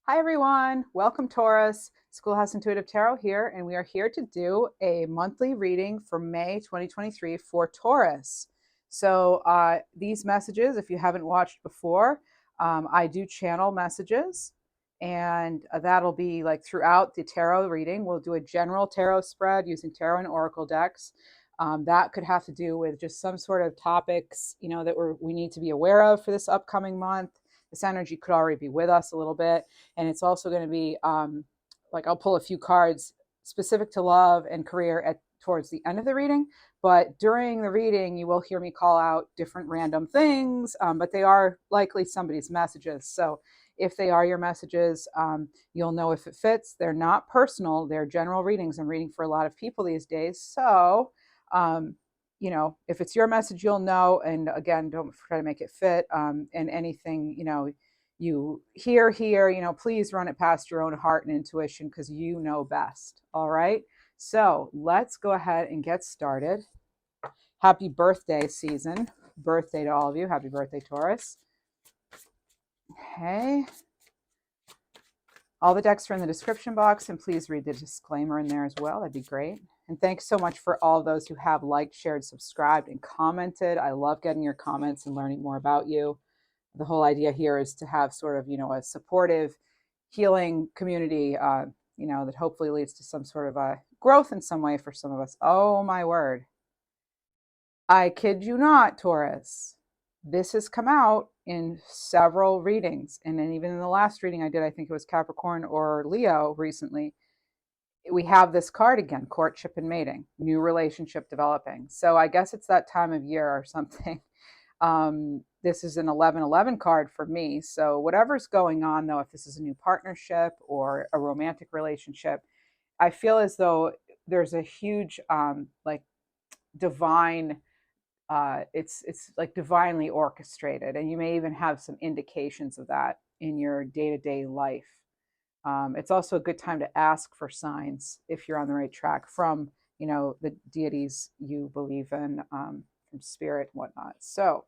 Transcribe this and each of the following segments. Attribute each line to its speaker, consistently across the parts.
Speaker 1: Hi everyone, welcome Taurus. Schoolhouse Intuitive Tarot here, and we are here to do a monthly reading for May 2023 for Taurus. So these messages, if you haven't watched before, I do channel messages, and that'll be like throughout the tarot reading. We'll do a general tarot spread using tarot and oracle decks. That could have to do with just some sort of topics, that we need to be aware of for this upcoming month. This energy could already be with us a little bit, and it's also going to be like I'll pull a few cards specific to love and career towards the end of the reading. But during the reading, you will hear me call out different random things, but they are likely somebody's messages. So if they are your messages, you'll know if it fits. They're not personal, they're general readings. I'm reading for a lot of people these days. So, if it's your message, you'll know. And again, don't try to make it fit. And anything, you hear here, please run it past your own heart and intuition because you know best. All right. So let's go ahead and get started. Happy birthday season. Birthday to all of you. Happy birthday, Taurus. Okay. All the decks are in the description box, and please read the disclaimer in there as well. That'd be great. And thanks so much for all those who have liked, shared, subscribed, and commented. I love getting your comments and learning more about you. The whole idea here is to have sort of, a supportive, healing community, that hopefully leads to some sort of a growth in some way for some of us. Oh, my word. I kid you not, Taurus. This has come out in several readings. And then even in the last reading I did, I think it was Capricorn or Leo recently, we have this card again, courtship and mating, new relationship developing. So I guess it's that time of year or something. This is an 1111 card for me. So whatever's going on, though, if this is a new partnership or a romantic relationship, I feel as though there's a huge divine, it's like divinely orchestrated, and you may even have some indications of that in your day-to-day life. It's also a good time to ask for signs if you're on the right track from, the deities you believe in, from spirit and whatnot. So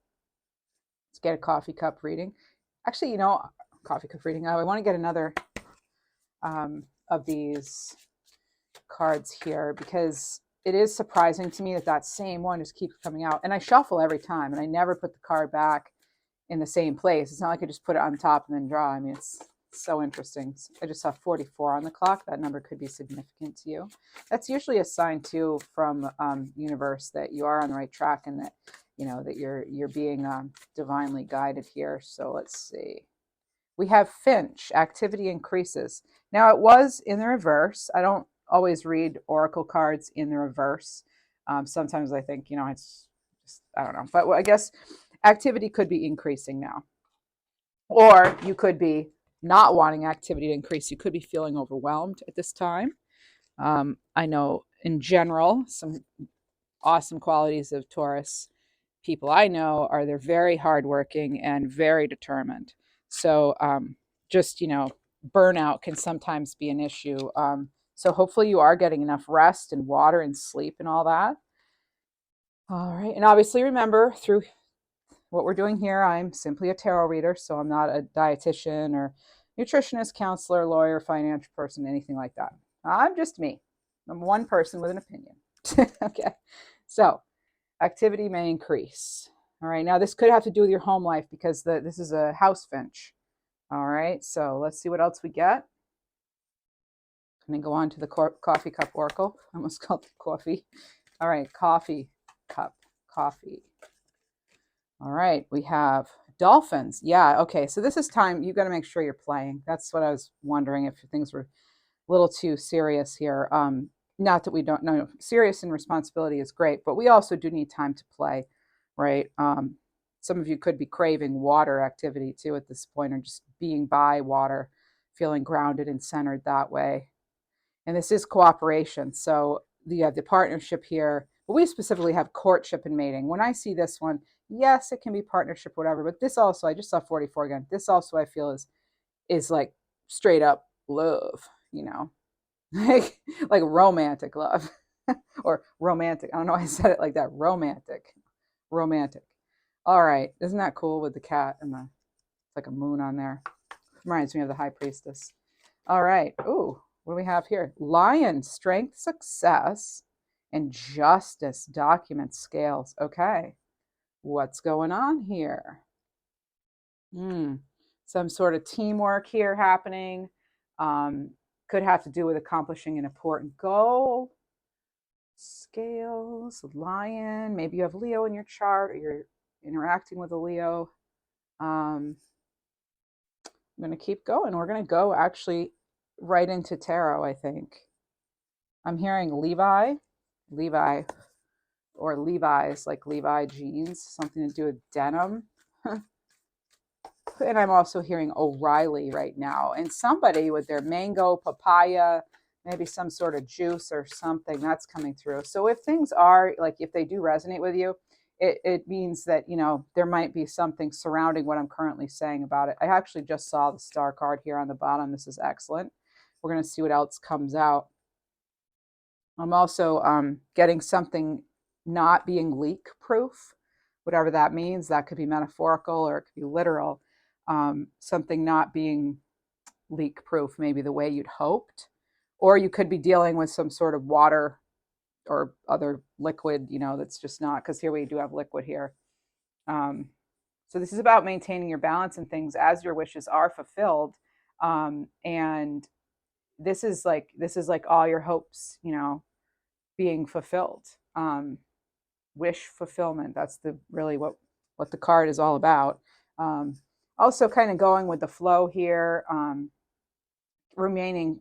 Speaker 1: let's get a coffee cup reading. Actually, coffee cup reading. I want to get another of these cards here because it is surprising to me that same one just keeps coming out. And I shuffle every time, and I never put the card back in the same place. It's not like I just put it on top and then draw. I mean, it's so interesting. I just saw 44 on the clock. That number could be significant to you. That's usually a sign too from universe that you are on the right track, and that that you're being divinely guided here. So let's see. We have Finch. Activity increases. Now it was in the reverse. I don't always read oracle cards in the reverse. Sometimes I think it's just, I don't know. But I guess activity could be increasing now, or you could be not wanting activity to increase. You could be feeling overwhelmed at this time. I know in general, some awesome qualities of Taurus people I know are they're very hardworking and very determined. So just, burnout can sometimes be an issue. So hopefully you are getting enough rest and water and sleep and all that. All right. And obviously remember, through what we're doing here, I'm simply a tarot reader, so I'm not a dietitian or nutritionist, counselor, lawyer, financial person, anything like that. I'm just me. I'm one person with an opinion. Okay. So activity may increase. All right. Now, this could have to do with your home life because this is a house finch. All right. So let's see what else we get. I'm going to go on to the coffee cup oracle. I almost called it coffee. All right. Coffee cup. Coffee. All right, we have dolphins. Yeah, okay. So this is time you got to make sure you're playing. That's what I was wondering, if things were a little too serious here. Not that we don't know. Serious and responsibility is great, but we also do need time to play, right? Some of you could be craving water activity too at this point, or just being by water, feeling grounded and centered that way. And this is cooperation. So you have the partnership here, but we specifically have courtship and mating. When I see this one, yes, it can be partnership, whatever, but this also, I just saw 44 again. This also I feel is like straight up love, like romantic love or romantic. I don't know why I said it like that. Romantic. All right. Isn't that cool with the cat and like a moon on there? Reminds me of the High Priestess. All right. Ooh, what do we have here? Lion, strength, success, and justice, document scales. Okay. What's going on here? Some sort of teamwork here happening. Could have to do with accomplishing an important goal. Scales, lion. Maybe you have Leo in your chart or you're interacting with a Leo. I'm going to keep going. We're going to go actually right into tarot, I think. I'm hearing Levi, or Levi's, like Levi jeans, something to do with denim. And I'm also hearing O'Reilly right now. And somebody with their mango, papaya, maybe some sort of juice or something that's coming through. So if things are, like if they do resonate with you, it means that, you know, there might be something surrounding what I'm currently saying about it. I actually just saw the star card here on the bottom. This is excellent. We're going to see what else comes out. I'm also getting something not being leak proof, whatever that means. That could be metaphorical or it could be literal. Something not being leak proof, maybe the way you'd hoped. Or you could be dealing with some sort of water or other liquid, you know, that's just not, because here we do have liquid here. So this is about maintaining your balance and things as your wishes are fulfilled. And this is like all your hopes, you know, being fulfilled. Wish fulfillment. That's the really what the card is all about. Also kind of going with the flow here. Remaining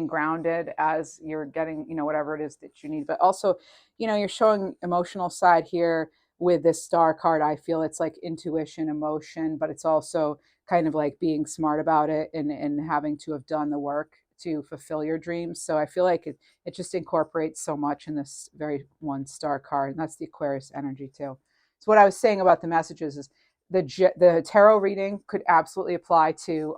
Speaker 1: grounded as you're getting, you know, whatever it is that you need, but also, you know, you're showing emotional side here with this star card. I feel it's like intuition, emotion, but it's also kind of like being smart about it and having to have done the work to fulfill your dreams. So I feel like it just incorporates so much in this very one star card, and that's the Aquarius energy too. So what I was saying about the messages is the tarot reading could absolutely apply to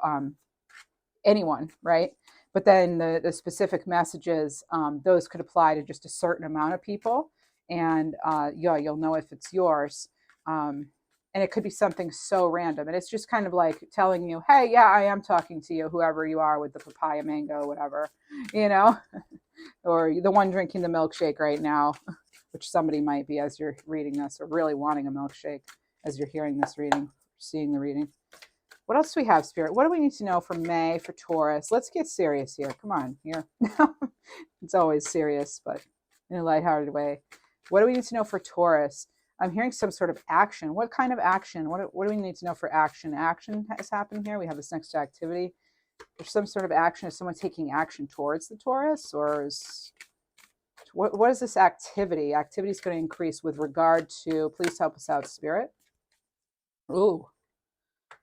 Speaker 1: anyone, right? But then the specific messages, those could apply to just a certain amount of people. And yeah, you'll know if it's yours. And it could be something so random. And it's just kind of like telling you, hey, yeah, I am talking to you, whoever you are with the papaya, mango, whatever, you know, or the one drinking the milkshake right now, which somebody might be as you're reading this, or really wanting a milkshake as you're hearing this reading, seeing the reading. What else do we have, Spirit? What do we need to know for May for Taurus? Let's get serious here. Come on, here. It's always serious, but in a lighthearted way. What do we need to know for Taurus? I'm hearing some sort of action. What kind of action? What do we need to know for action? Action has happened here. We have this next activity. There's some sort of action. Is someone taking action towards the Taurus? Or is what is this activity? Activity is going to increase with regard to, please help us out, Spirit. Ooh.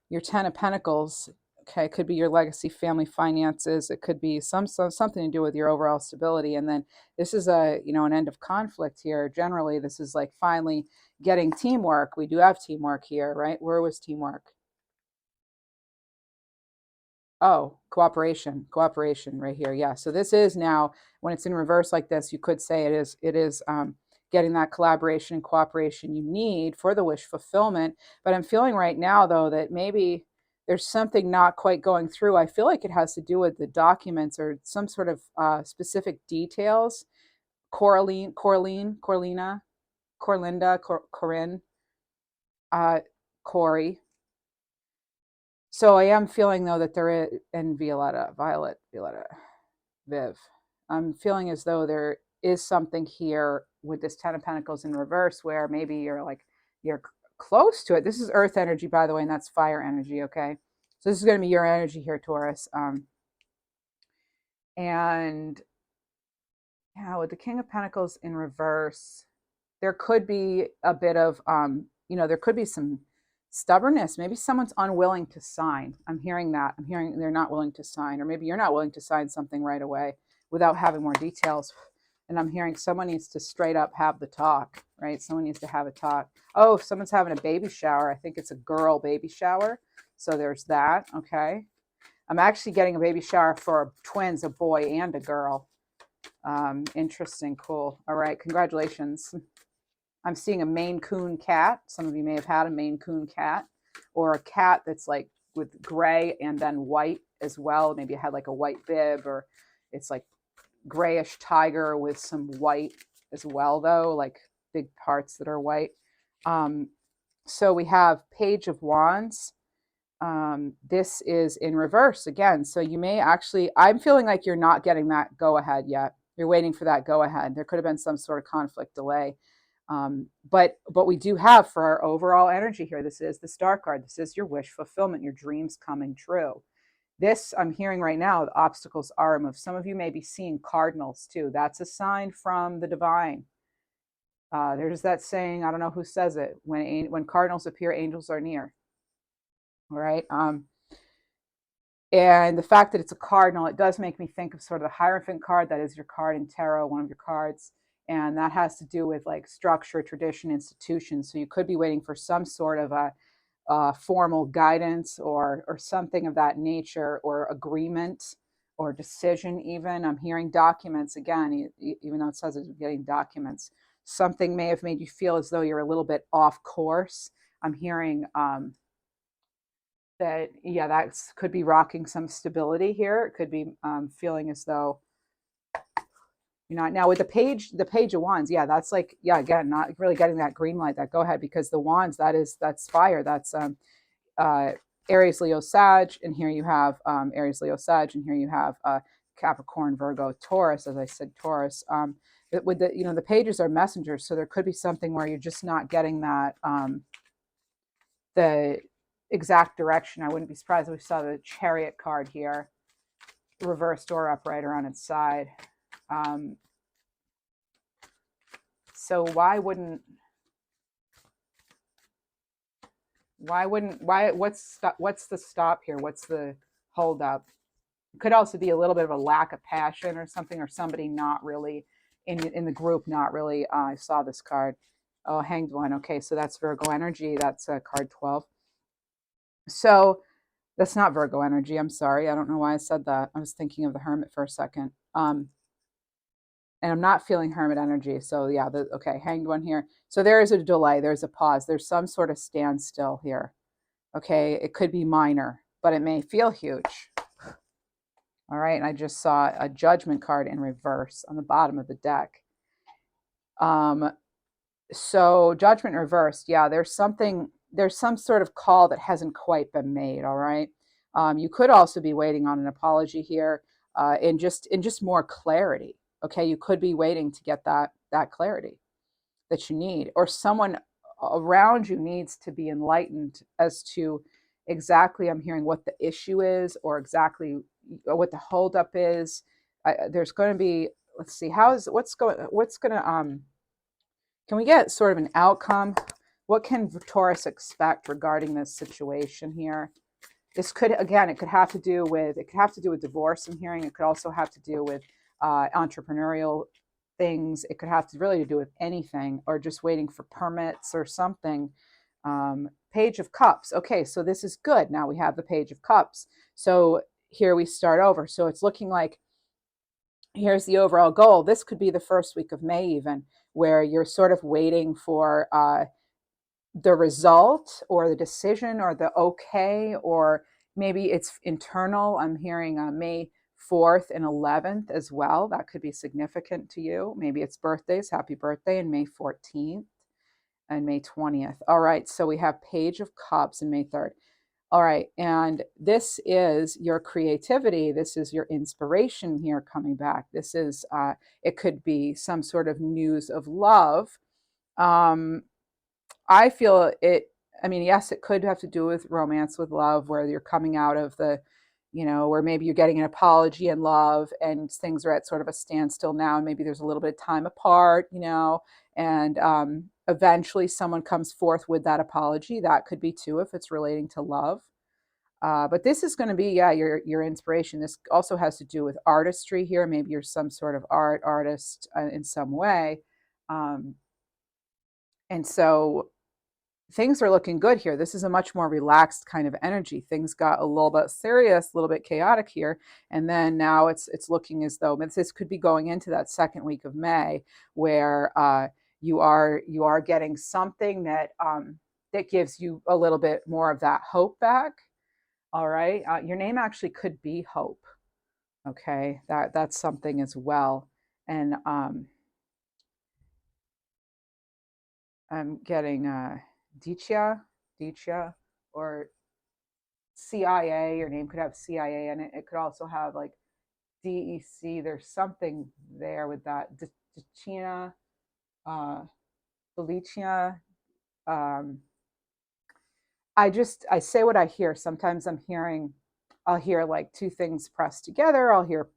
Speaker 1: Your 10 of Pentacles, okay, it could be your legacy, family, finances. It could be something to do with your overall stability. And then this is an end of conflict here. Generally, this is like finally getting teamwork. We do have teamwork here, right? Where was teamwork? Oh, cooperation right here. Yeah. So this is now, when it's in reverse like this, you could say it is getting that collaboration and cooperation you need for the wish fulfillment. But I'm feeling right now, though, that maybe there's something not quite going through. I feel like it has to do with the documents or some sort of specific details. Corinne, Corlinda, Corinne, Corey. So I am feeling, though, that there is, and Violetta, Viv. I'm feeling as though there is something here with this 10 of Pentacles in reverse where maybe you're close to it. This is earth energy, by the way, and that's fire energy, okay? So this is going to be your energy here, Taurus. And yeah, with the King of Pentacles in reverse, there could be a bit of, there could be some stubbornness. Maybe someone's unwilling to sign. I'm hearing that. I'm hearing they're not willing to sign, or maybe you're not willing to sign something right away without having more details. And I'm hearing someone needs to straight up have the talk, right? Someone needs to have a talk. Oh, someone's having a baby shower. I think it's a girl baby shower. So there's that. Okay. I'm actually getting a baby shower for twins, a boy and a girl. Interesting. Cool. All right. Congratulations. I'm seeing a Maine Coon cat. Some of you may have had a Maine Coon cat, or a cat that's like with gray and then white as well. Maybe it had like a white bib, or it's like grayish tiger with some white as well, though, like big parts that are white. So we have Page of Wands. This is in reverse again. So you may actually, I'm feeling like you're not getting that go ahead yet. You're waiting for that go ahead. There could have been some sort of conflict delay. But we do have, for our overall energy here, this is the Star card. This is your wish fulfillment, your dreams coming true. This, I'm hearing right now, the obstacles are removed. Some of you may be seeing cardinals too. That's a sign from the divine. There's that saying, I don't know who says it, when cardinals appear, angels are near. All right. And the fact that it's a cardinal, it does make me think of sort of the Hierophant card. That is your card in tarot, one of your cards. And that has to do with like structure, tradition, institutions. So you could be waiting for some sort of a formal guidance or something of that nature, or agreement or decision even. I'm hearing documents again, even though it says it's getting documents. Something may have made you feel as though you're a little bit off course. I'm hearing that, yeah, that could be rocking some stability here. It could be feeling as though you're not. Now with the page of wands, yeah, that's like, yeah, again, not really getting that green light, that go ahead, because the wands, that's fire. That's Aries, Leo, Sag, and here you have Aries, Leo, Sag, and here you have Capricorn, Virgo, Taurus. As I said, Taurus. With the, the pages are messengers, so there could be something where you're just not getting that the exact direction. I wouldn't be surprised if we saw the Chariot card here, reversed or upright or on its side. So what's the stop here? What's the hold up? It could also be a little bit of a lack of passion or something, or somebody not really in the group, not really. I saw this card. Oh, Hanged One. Okay, so that's Virgo energy. That's card 12. So that's not Virgo energy. I'm sorry. I don't know why I said that. I was thinking of the Hermit for a second. And I'm not feeling Hermit energy. So yeah, okay, Hanged One here. So there is a delay. There's a pause. There's some sort of standstill here. Okay, it could be minor, but it may feel huge. All right, and I just saw a Judgment card in reverse on the bottom of the deck. So Judgment reversed, yeah, there's some sort of call that hasn't quite been made. All right. You could also be waiting on an apology here, and just more clarity. Okay, you could be waiting to get that clarity that you need, or someone around you needs to be enlightened as to exactly, I'm hearing, what the issue is, or exactly what the holdup is. There's going to be, let's see, what's going to can we get sort of an outcome? What can Taurus expect regarding this situation here? This could, again, it could have to do with divorce, I'm hearing. It could also have to do with entrepreneurial things. It could have to really do with anything, or just waiting for permits or something. Page of Cups. Okay, so this is good. Now we have the Page of Cups. So here we start over. So it's looking like, here's the overall goal. This could be the first week of May even, where you're sort of waiting for the result or the decision or the okay, or maybe it's internal. I'm hearing May 4th and 11th as well. That could be significant to you. Maybe it's birthdays. Happy birthday, and May 14th and May 20th. All right, so we have Page of Cups and May 3rd. All right, and this is your creativity. This is your inspiration here coming back. This is, it could be some sort of news of love. I feel it, I mean, yes, it could have to do with romance, with love, where you're coming out of the, where maybe you're getting an apology in love and things are at sort of a standstill now, and maybe there's a little bit of time apart, and eventually someone comes forth with that apology. That could be too, if it's relating to love. But this is going to be, yeah, your inspiration. This also has to do with artistry here. Maybe you're some sort of artist in some way. And so things are looking good here. This is a much more relaxed kind of energy. Things got a little bit serious, a little bit chaotic here, and then now it's looking as though this could be going into that second week of May, where you are getting something that that gives you a little bit more of that hope back. All right. Your name actually could be Hope. Okay. That's something as well. And I'm getting Dicha, or CIA. Your name could have CIA in it. It could also have like DEC. There's something there with that. Dichina, uh, Felicia. Um, I say what I hear. Sometimes I'll hear like two things pressed together. I'll hear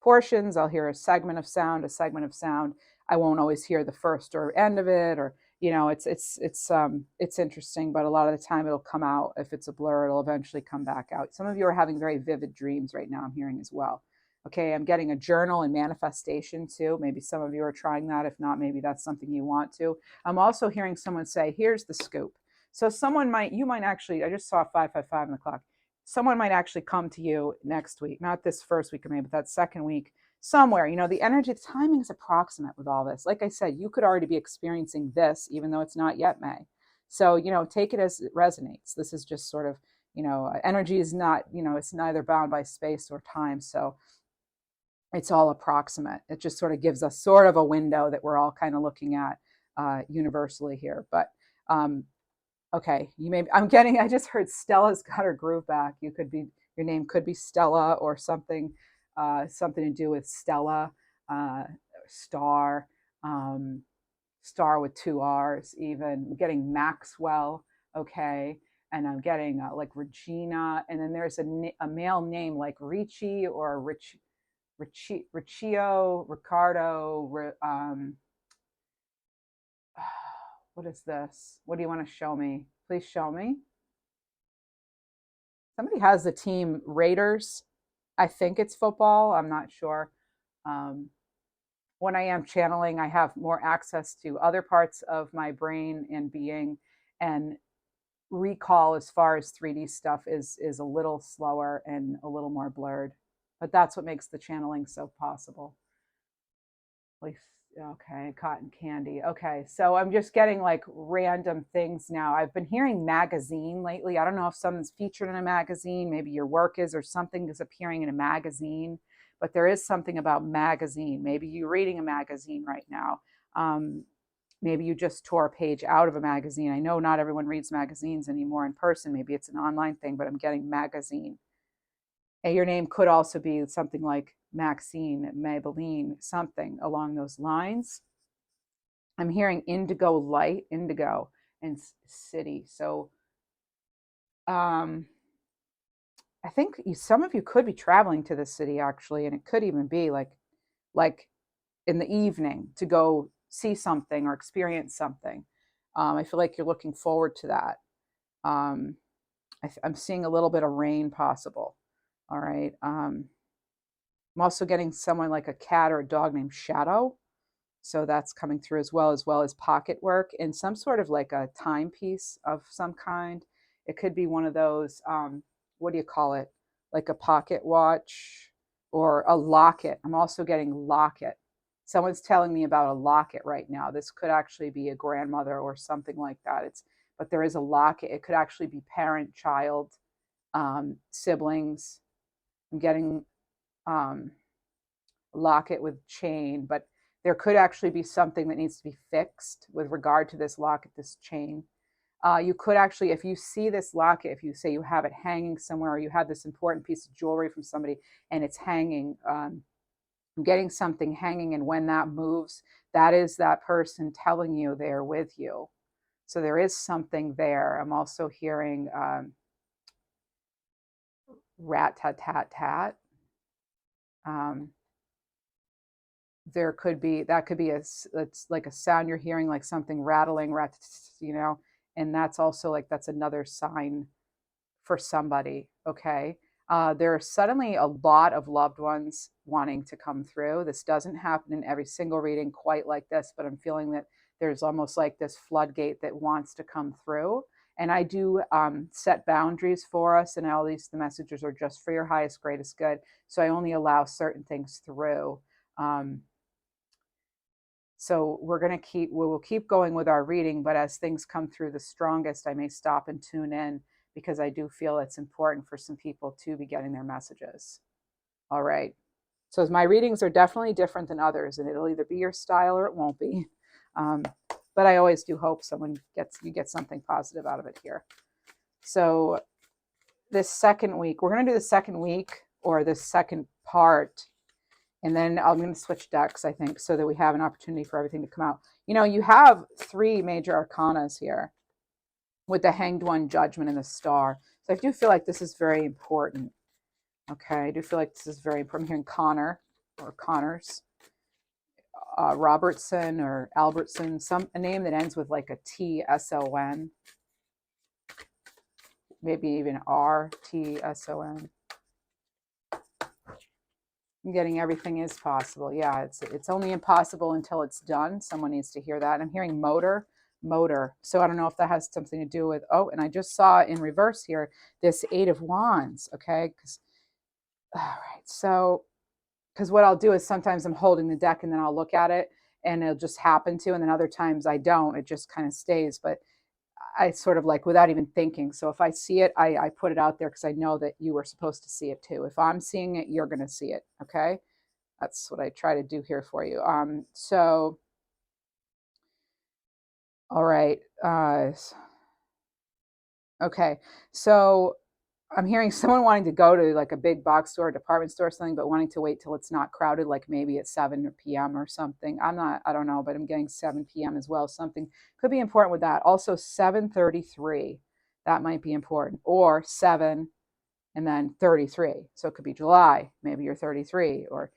Speaker 1: portions. I'll hear a segment of sound, a segment of sound. I won't always hear the first or end of it, or it's interesting. But a lot of the time, it'll come out. If it's a blur, it'll eventually come back out. Some of you are having very vivid dreams right now. I'm hearing as well. Okay, I'm getting a journal and manifestation too. Maybe some of you are trying that. If not, maybe that's something you want to. I'm also hearing someone say, "Here's the scoop." So you might actually. I just saw 555 on the clock. Someone might actually come to you next week, not this first week of May, but that second week, somewhere. The energy, the timing is approximate with all this. Like I said, you could already be experiencing this, even though it's not yet May. So, take it as it resonates. This is just sort of, energy is not, it's neither bound by space or time. So it's all approximate. It just sort of gives us sort of a window that we're all kind of looking at universally here. But okay, I just heard Stella's got her groove back. Your name could be Stella, or something, something to do with Stella, star, um, star with two R's even. I'm getting Maxwell, okay. And I'm getting like Regina. And then there's a male name like Ricci or Riccio, Ricardo, what is this? What do you want to show me? Please show me. Somebody has the team Raiders. I think it's football. I'm not sure. Um, when I am channeling, I have more access to other parts of my brain and being, and recall as far as 3D stuff is a little slower and a little more blurred. But that's what makes the channeling so possible. Okay, cotton candy. Okay, so I'm just getting like random things now. I've been hearing magazine lately. I don't know if someone's featured in a magazine, maybe your work is, or something is appearing in a magazine, but there is something about magazine. Maybe you're reading a magazine right now. Um, Maybe you just tore a page out of a magazine. I know not everyone reads magazines anymore in person. Maybe it's an online thing, but I'm getting magazine. And your name could also be something like Maxine, Maybelline, something along those lines. I'm hearing indigo light, indigo, and city. So I think some of you could be traveling to the city actually, and it could even be like in the evening to go see something or experience something. I feel like you're looking forward to that. Um, I'm seeing a little bit of rain possible. All right. I'm also getting someone like a cat or a dog named Shadow. So that's coming through as well as pocket work and some sort of like a timepiece of some kind. It could be one of those, what do you call it? Like a pocket watch or a locket. I'm also getting locket. Someone's telling me about a locket right now. This could actually be a grandmother or something like that. But there is a locket. It could actually be parent, child, siblings. I'm getting um, locket with chain, but there could actually be something that needs to be fixed with regard to this locket, this chain. You could actually, if you see this locket, if you say you have it hanging somewhere, or you have this important piece of jewelry from somebody and it's hanging, getting something hanging, and when that moves, that is that person telling you they're with you. So there is something there. I'm also hearing rat tat tat tat. Um, there could be it's like a sound you're hearing, like something rattling, and that's also like that's another sign for somebody. Okay. There are suddenly a lot of loved ones wanting to come through. This doesn't happen in every single reading quite like this, but I'm feeling that there's almost like this floodgate that wants to come through. And I do set boundaries for us, and all the messages are just for your highest, greatest good. So I only allow certain things through. Um, so we will keep going with our reading, but as things come through the strongest, I may stop and tune in. because I do feel it's important for some people to be getting their messages. All right. So my readings are definitely different than others, and it'll either be your style or it won't be. But I always do hope you get something positive out of it here. So this second week, we're going to do the second week or this second part, and then I'm going to switch decks, I think, so that we have an opportunity for everything to come out. You know, you have 3 major arcanas here with the Hanged One, Judgment, and the Star. So I do feel like this is very important. Okay, I do feel like this is very important. I'm hearing Connor or Connors, Robertson or Albertson, a name that ends with like a T-S-O-N, maybe even R-T-S-O-N. I'm getting everything is possible. Yeah, it's only impossible until it's done. Someone needs to hear that. I'm hearing motor. So I don't know if that has something to do with, oh, and I just saw in reverse here, this 8 of Wands, okay? All right, so, because what I'll do is sometimes I'm holding the deck and then I'll look at it and it'll just happen to, and then other times I don't, it just kind of stays, but I sort of like without even thinking. So if I see it, I put it out there because I know that you were supposed to see it too. If I'm seeing it, you're going to see it, okay? That's what I try to do here for you. So, all right. Okay, so I'm hearing someone wanting to go to like a big box store, department store or something, but wanting to wait till it's not crowded, like maybe at 7 p.m. or something. I don't know, but I'm getting 7 p.m. as well. Something could be important with that. Also 7:33, that might be important, or 7 and then 33. So it could be July, maybe you're 33, or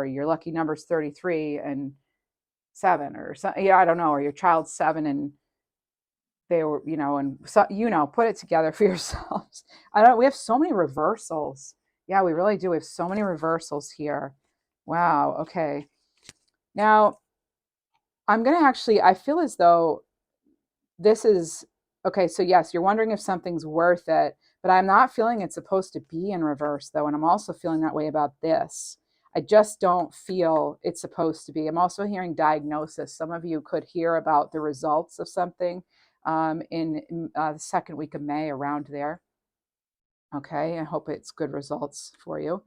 Speaker 1: your lucky number's 33 and 7 or something. Yeah, I don't know, or your child's 7 and they were, and so, put it together for yourselves. We have so many reversals. Yeah, we really do. We have so many reversals here. Wow. Okay. Now I'm going to I feel as though this is, okay. So yes, you're wondering if something's worth it, but I'm not feeling it's supposed to be in reverse though. And I'm also feeling that way about this. I just don't feel it's supposed to be. I'm also hearing diagnosis. Some of you could hear about the results of something in the second week of May, around there. Okay, I hope it's good results for you.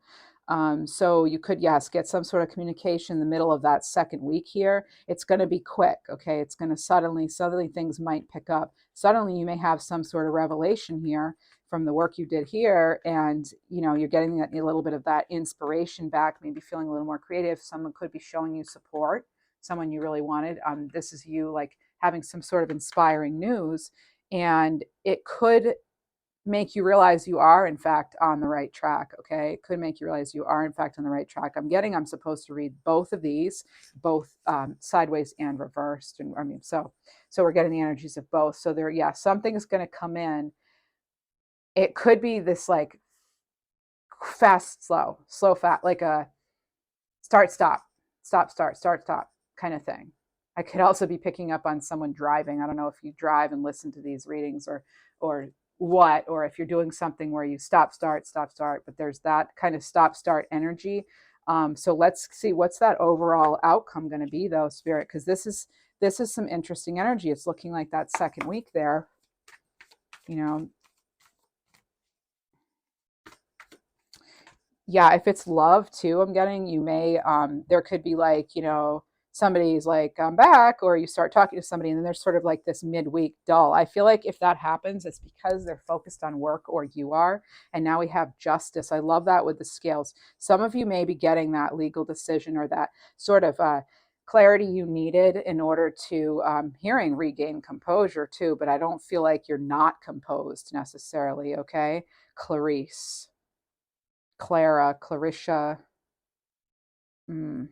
Speaker 1: So you could, yes, get some sort of communication in the middle of that second week here. It's going to be quick, okay? It's going to suddenly things might pick up. Suddenly you may have some sort of revelation here from the work you did here, and you're getting a little bit of that inspiration back, maybe feeling a little more creative. Someone could be showing you support, someone you really wanted. This is you like having some sort of inspiring news, and it could make you realize you are in fact on the right track. Okay, it could make you realize you are in fact on the right track. I'm supposed to read both of these, both sideways and reversed, and so we're getting the energies of both. So there, yeah, something is going to come in. It could be this like fast, slow, fast, like a start, stop, stop, start, stop kind of thing. I could also be picking up on someone driving. I don't know if you drive and listen to these readings or what, or if you're doing something where you stop, start, but there's that kind of stop, start energy. So let's see what's that overall outcome going to be though, Spirit, because this is some interesting energy. It's looking like that second week there, yeah, if it's love too, I'm getting, you may, there could be like, somebody's like, I'm back, or you start talking to somebody and then there's sort of like this midweek dull. I feel like if that happens, it's because they're focused on work, or you are. And now we have justice. I love that with the scales. Some of you may be getting that legal decision or that sort of clarity you needed in order to regain composure too, but I don't feel like you're not composed necessarily. Okay, Clarice. Clara, Clarissa, Marisha.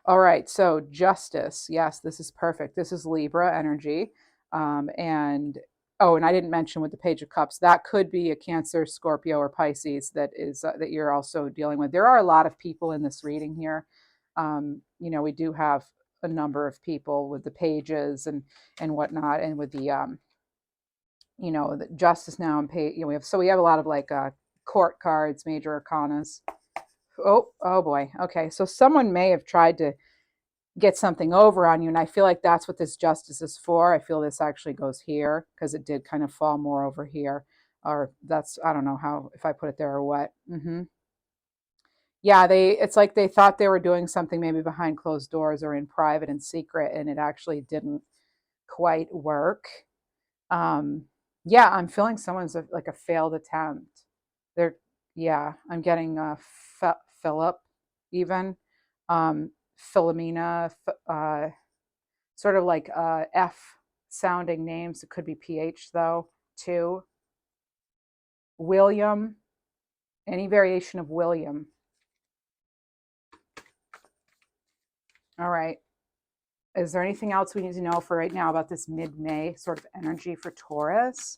Speaker 1: All right, so justice. Yes, this is perfect. This is Libra energy. And I didn't mention with the Page of Cups, that could be a Cancer, Scorpio, or Pisces that you're also dealing with. There are a lot of people in this reading here. We do have a number of people with the pages and whatnot, and with the the justice now and pay. We have a lot of like court cards, major arcanas. Oh boy. Okay, so someone may have tried to get something over on you. And I feel like that's what this justice is for. I feel this actually goes here because it did kind of fall more over here. Or that's, I don't know how, if I put it there or what. Yeah, it's like they thought they were doing something maybe behind closed doors or in private and secret, and it actually didn't quite work. Yeah, I'm feeling someone's like a failed attempt. They're, yeah, I'm getting Philip, even Philomena, sort of like F sounding names. It could be PH though, too. William, any variation of William. All right. Is there anything else we need to know for right now about this mid-May sort of energy for Taurus?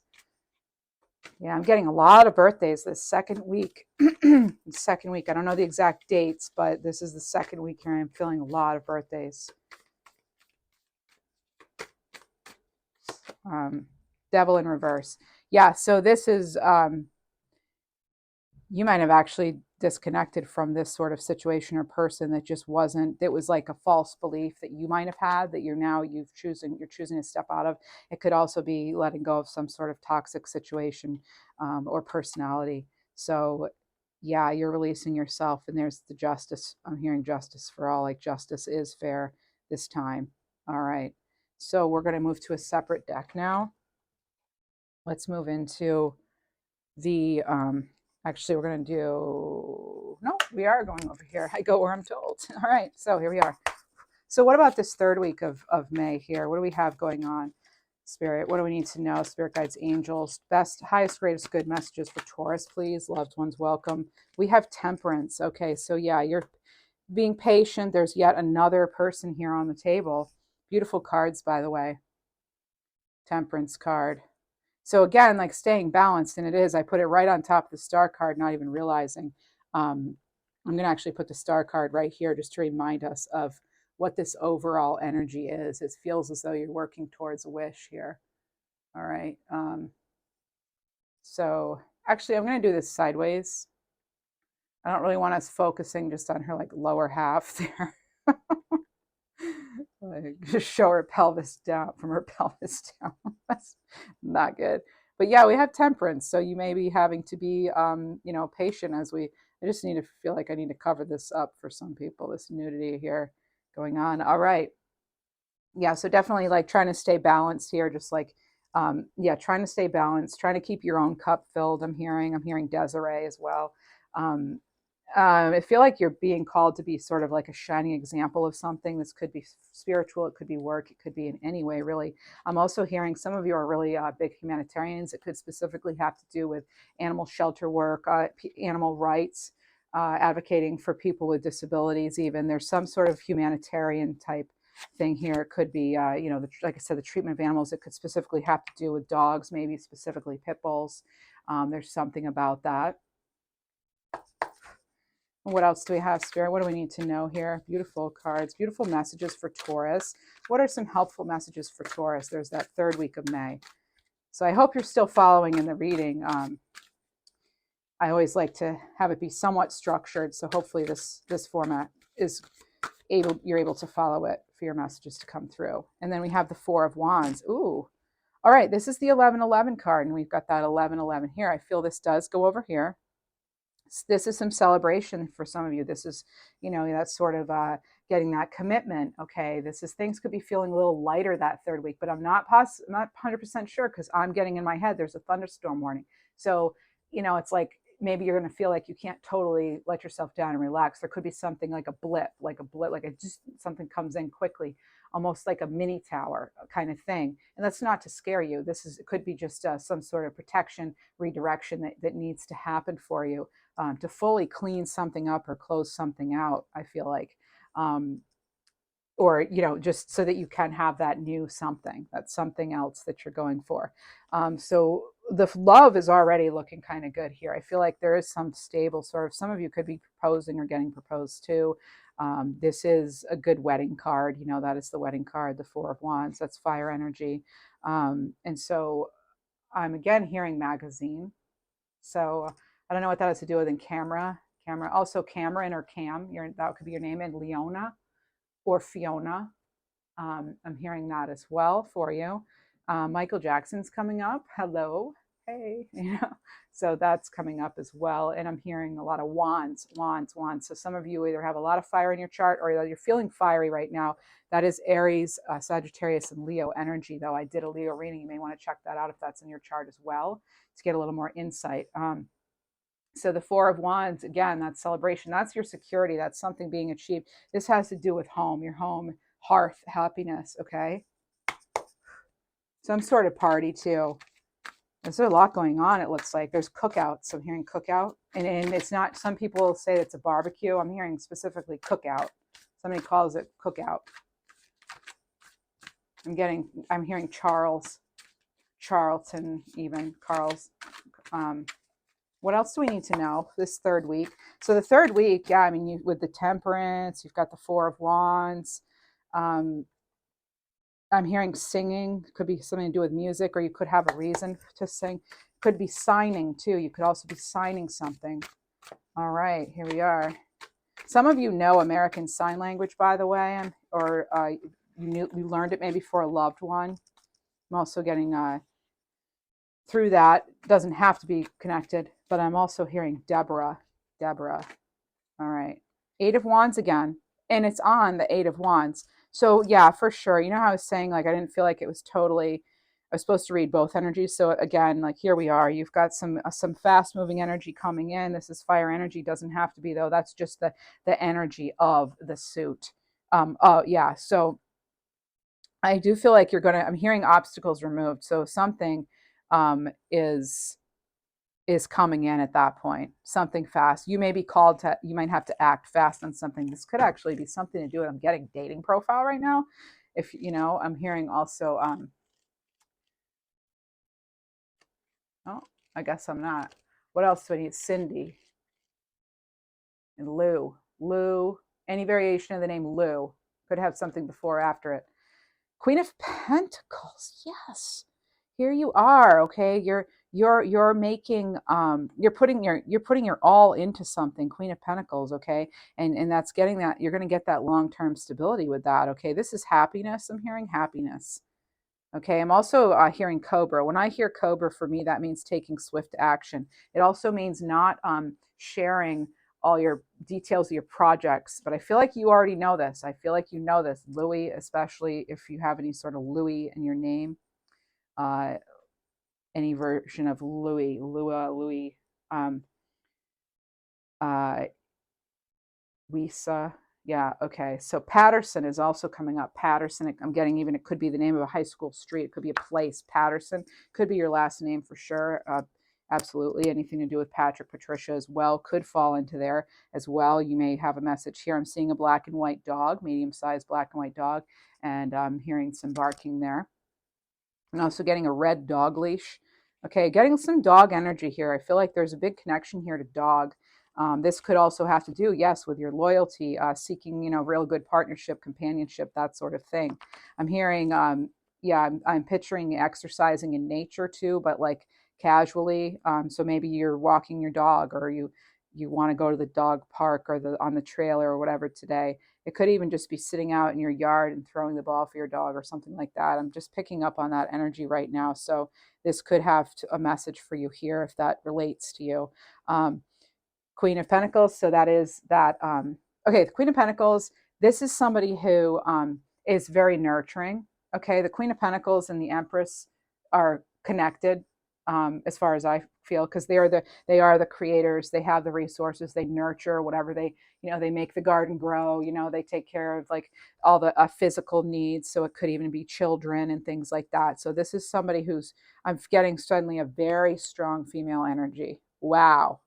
Speaker 1: Yeah, I'm getting a lot of birthdays this second week. Second week. I don't know the exact dates, but this is the second week here. I'm feeling a lot of birthdays. Devil in reverse. Yeah, so this is, you might have actually disconnected from this sort of situation or person that just wasn't, it was like a false belief that you might have had that you're choosing to step out of. It could also be letting go of some sort of toxic situation or personality. So yeah, you're releasing yourself, and there's the justice. I'm hearing justice for all, like justice is fair this time. All right, so we're going to move to a separate deck now. Let's move into the actually we're going to do, no, we are going over here. I go where I'm told. All right, so here we are. So what about this third week of May here? What do we have going on? Spirit, what do we need to know? Spirit guides, angels, best, highest, greatest good messages for Taurus, please. Loved ones, welcome. We have temperance. Okay, so yeah, you're being patient. There's yet another person here on the table. Beautiful cards, by the way. Temperance card. So again, like staying balanced, and it is, I put it right on top of the star card, not even realizing. I'm going to actually put the star card right here just to remind us of what this overall energy is. It feels as though you're working towards a wish here. All right. So actually, I'm going to do this sideways. I don't really want us focusing just on her like lower half there. Like, just show her pelvis down, from her pelvis down. That's not good. But yeah, we have temperance, so you may be having to be, patient as we. I just need to feel like I need to cover this up for some people. This nudity here going on. All right. Yeah, so definitely like trying to stay balanced here, just like, trying to stay balanced, trying to keep your own cup filled. I'm hearing Desiree as well. Um, I feel like you're being called to be sort of like a shining example of something. This could be spiritual, it could be work, it could be in any way, really. I'm also hearing some of you are really big humanitarians. It could specifically have to do with animal shelter work, animal rights, advocating for people with disabilities, even. There's some sort of humanitarian type thing here. It could be, like I said, the treatment of animals. It could specifically have to do with dogs, maybe specifically pit bulls. There's something about that. What else do we have, Spirit? What do we need to know here? Beautiful cards, beautiful messages for Taurus. What are some helpful messages for Taurus? There's that third week of May. So I hope you're still following in the reading. I always like to have it be somewhat structured. So hopefully this format is you're able to follow it for your messages to come through. And then we have the Four of Wands. Ooh. All right, this is the 1111 card, and we've got that 1111 here. I feel this does go over here. This is some celebration for some of you. This is, that's sort of getting that commitment. Okay, this is, things could be feeling a little lighter that third week, but I'm not 100% sure, because I'm getting in my head there's a thunderstorm warning. So, it's like maybe you're going to feel like you can't totally let yourself down and relax. There could be something like a blip, like just something comes in quickly, almost like a mini tower kind of thing. And that's not to scare you. It could be just some sort of protection, redirection that needs to happen for you. To fully clean something up or close something out, I feel like, or just so that you can have that new something, that's something else that you're going for. So the love is already looking kind of good here. I feel like there is some stable sort of, some of you could be proposing or getting proposed to. This is a good wedding card. That is the wedding card, the Four of Wands. That's fire energy. And so I'm again hearing magazine. So I don't know what that has to do with in camera. Also Cameron or Cam, that could be your name, and Leona. or Fiona. I'm hearing that as well for you. Michael Jackson's coming up. Hello. Hey. So that's coming up as well. And I'm hearing a lot of wands. So some of you either have a lot of fire in your chart or you're feeling fiery right now. That is Aries, Sagittarius, and Leo energy, though. I did a Leo reading. You may want to check that out if that's in your chart as well to get a little more insight. So the Four of Wands, again, that's celebration. That's your security. That's something being achieved. This has to do with home, your home, hearth, happiness, okay? Some sort of party, too. There's a lot going on, it looks like. There's cookouts. I'm hearing cookout. And it's not, some people say it's a barbecue. I'm hearing specifically cookout. Somebody calls it cookout. I'm hearing Charlton, even, Carl's. What else do we need to know this third week? So the third week, yeah, I mean, with the Temperance, you've got the Four of Wands. I'm hearing singing. Could be something to do with music, or you could have a reason to sing. Could be signing, too. You could also be signing something. All right, here we are. Some of you know American Sign Language, by the way, or you learned it maybe for a loved one. I'm also getting... through that, doesn't have to be connected, but I'm also hearing Deborah. All right. Eight of Wands again, and it's on the Eight of Wands. So yeah, for sure. You know how I was saying, like, I didn't feel like it was totally, I was supposed to read both energies. So again, like, here we are. You've got some fast moving energy coming in. This is fire energy. Doesn't have to be, though. That's just the energy of the suit. Oh yeah. So I do feel like I'm hearing obstacles removed. So something is coming in at that point, something fast. You may be called to, you might have to act fast on something. This could actually be something to do with, I'm getting dating profile right now. If, I'm hearing also, oh, I guess I'm not. What else do I need? Cindy and Lou, any variation of the name Lou could have something before or after it. Queen of Pentacles. Yes. Here you are. Okay. You're making, you're putting your all into something. Queen of Pentacles. Okay. And that's getting that, you're going to get that long-term stability with that. Okay. This is happiness. I'm hearing happiness. Okay. I'm also hearing Cobra. When I hear Cobra, for me, that means taking swift action. It also means not sharing all your details of your projects, but I feel like you already know this. I feel like you know this, Louis, especially if you have any sort of Louis in your name, any version of Louis, Lisa. Yeah, okay. So Patterson is also coming up. Patterson, I'm getting even, it could be the name of a high school street. It could be a place. Patterson could be your last name for sure. Absolutely. Anything to do with Patrick, Patricia as well could fall into there as well. You may have a message here. I'm seeing a black and white dog, medium-sized black and white dog, and I'm hearing some barking there. I'm also getting a red dog leash. Okay, getting some dog energy here. I feel like there's a big connection here to dog. This could also have to do, yes, with your loyalty, seeking, real good partnership, companionship, that sort of thing. I'm hearing, yeah, I'm picturing exercising in nature too, but like casually. So maybe you're walking your dog, or you want to go to the dog park or on the trailer or whatever today. It could even just be sitting out in your yard and throwing the ball for your dog or something like that. I'm just picking up on that energy right now. So this could have a message for you here if that relates to you. Queen of Pentacles. So that is that. Okay, the Queen of Pentacles. This is somebody who is very nurturing. Okay, the Queen of Pentacles and the Empress are connected, as far as I feel, because they are the creators. They have the resources. They nurture whatever they make the garden grow. They take care of like all the physical needs. So it could even be children and things like that. So this is somebody who's, I'm getting suddenly a very strong female energy. Wow.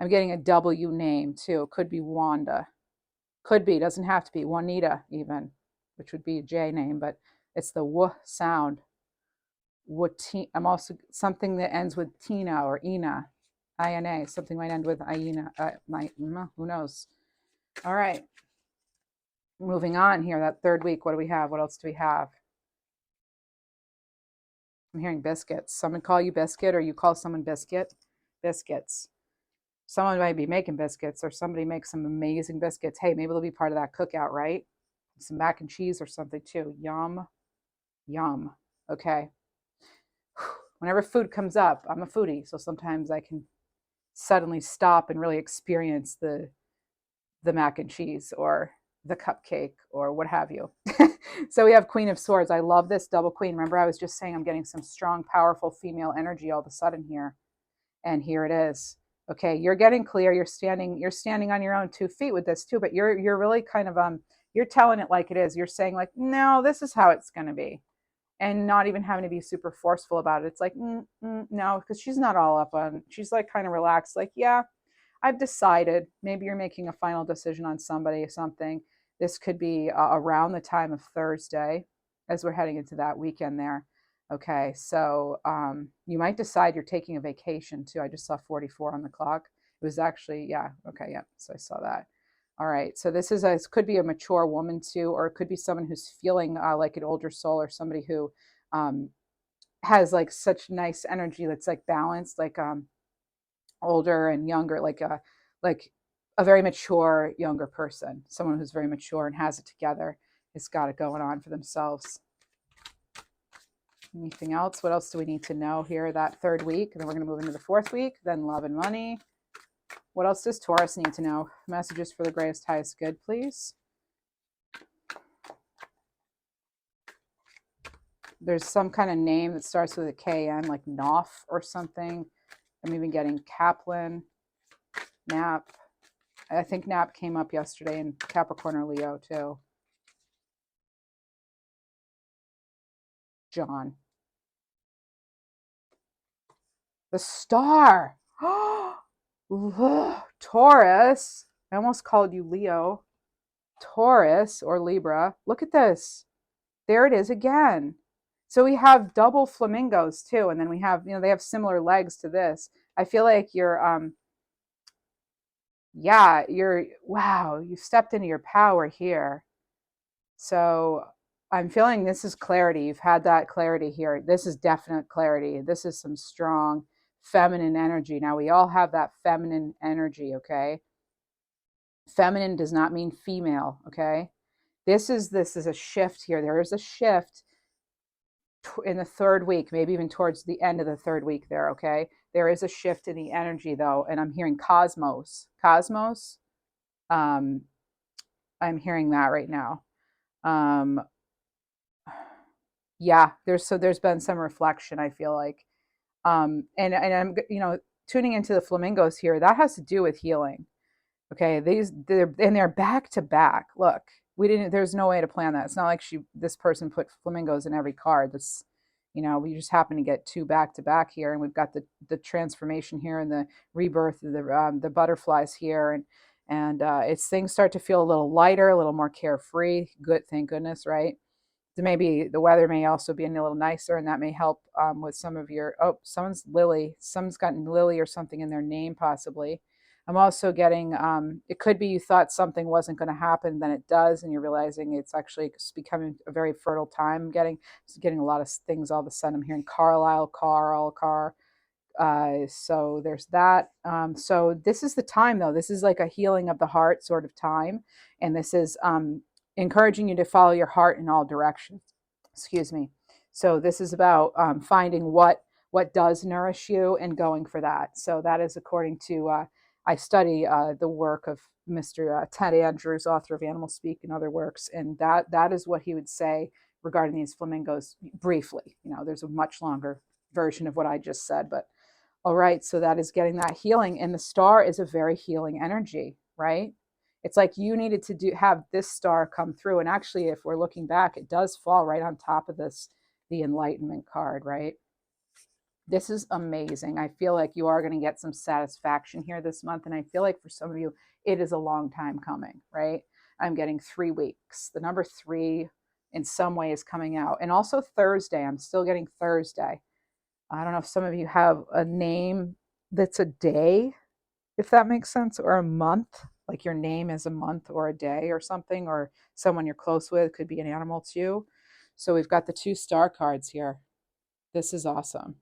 Speaker 1: I'm getting a W name too. It could be Wanda. Could be, doesn't have to be. Juanita even, which would be a J name, but it's the W sound. I'm also something that ends with Tina or Ina. INA. Something might end with Ina. Who knows? All right. Moving on here. That third week, what do we have? What else do we have? I'm hearing biscuits. Someone call you biscuit, or you call someone biscuit. Biscuits. Someone might be making biscuits, or somebody makes some amazing biscuits. Hey, maybe they'll be part of that cookout, right? Some mac and cheese or something too. Yum, yum. Okay. Whenever food comes up, I'm a foodie, so sometimes I can suddenly stop and really experience the mac and cheese or the cupcake or what have you. So we have Queen of Swords. I love this double queen. Remember, I was just saying I'm getting some strong, powerful female energy all of a sudden here. And here it is. Okay, you're getting clear. You're standing on your own 2 feet with this too, but you're really kind of you're telling it like it is. You're saying like, no, this is how it's gonna be. And not even having to be super forceful about it. It's like, no, because she's not all up on, she's like kind of relaxed, like, yeah, I've decided. Maybe you're making a final decision on somebody or something. This could be around the time of Thursday as we're heading into that weekend there. Okay, so you might decide you're taking a vacation too. I just saw 44 on the clock. It was actually, yeah, okay, yeah, so I saw that. All right, so this could be a mature woman too, or it could be someone who's feeling like an older soul, or somebody who um, has like such nice energy that's like balanced, like older and younger, like a very mature younger person, someone who's very mature and has it together, has got it going on for themselves. Anything else? What else do we need to know here that third week? And then we're going to move into the fourth week, then love and money. What else does Taurus need to know? Messages for the greatest, highest good, please. There's some kind of name that starts with a KN, like Knopf or something. I'm even getting Kaplan, Nap. I think Nap came up yesterday in Capricorn or Leo too. John. The star. Taurus. I almost called you Leo. Taurus or Libra. Look at this. There it is again. So we have double flamingos too. And then we have, they have similar legs to this. I feel like wow, you stepped into your power here. So I'm feeling this is clarity. You've had that clarity here. This is definite clarity. This is some strong feminine energy. Now, we all have that feminine energy, okay? Feminine does not mean female, okay? This is a shift here. There is a shift in the third week, maybe even towards the end of the third week there, okay? There is a shift in the energy though, and I'm hearing cosmos. Cosmos, I'm hearing that right now. Um, yeah, there's been some reflection, I feel like. And I'm tuning into the flamingos here. That has to do with healing. Okay, they're back to back. Look, we didn't. There's no way to plan that. It's not like this person put flamingos in every card. That's, we just happen to get 2 back to back here, and we've got the transformation here and the rebirth of the butterflies here, and it's things start to feel a little lighter, a little more carefree. Good, thank goodness, right? Maybe the weather may also be a little nicer, and that may help with some of your, someone's Lily, someone's gotten Lily or something in their name possibly. I'm also getting, it could be you thought something wasn't going to happen, then it does, and you're realizing it's actually becoming a very fertile time. Getting a lot of things all of a sudden. I'm hearing Carlisle, car. So there's that. So this is the time though. This is like a healing of the heart sort of time. And this is encouraging you to follow your heart in all directions. Excuse me. So this is about finding what does nourish you and going for that. So that is according to, I study the work of Mr. Ted Andrews, author of Animal Speak and other works. And that is what he would say regarding these flamingos briefly. There's a much longer version of what I just said, but all right, so that is getting that healing. And the star is a very healing energy, right? It's like you needed to have this star come through. And actually, if we're looking back, it does fall right on top of the Enlightenment card, right? This is amazing. I feel like you are going to get some satisfaction here this month. And I feel like for some of you, it is a long time coming, right? I'm getting 3 weeks. The number 3 in some way is coming out. And also Thursday, I'm still getting Thursday. I don't know if some of you have a name that's a day, if that makes sense, or a month, like your name is a month or a day or something, or someone you're close with, could be an animal too. So we've got the 2 star cards here. This is awesome.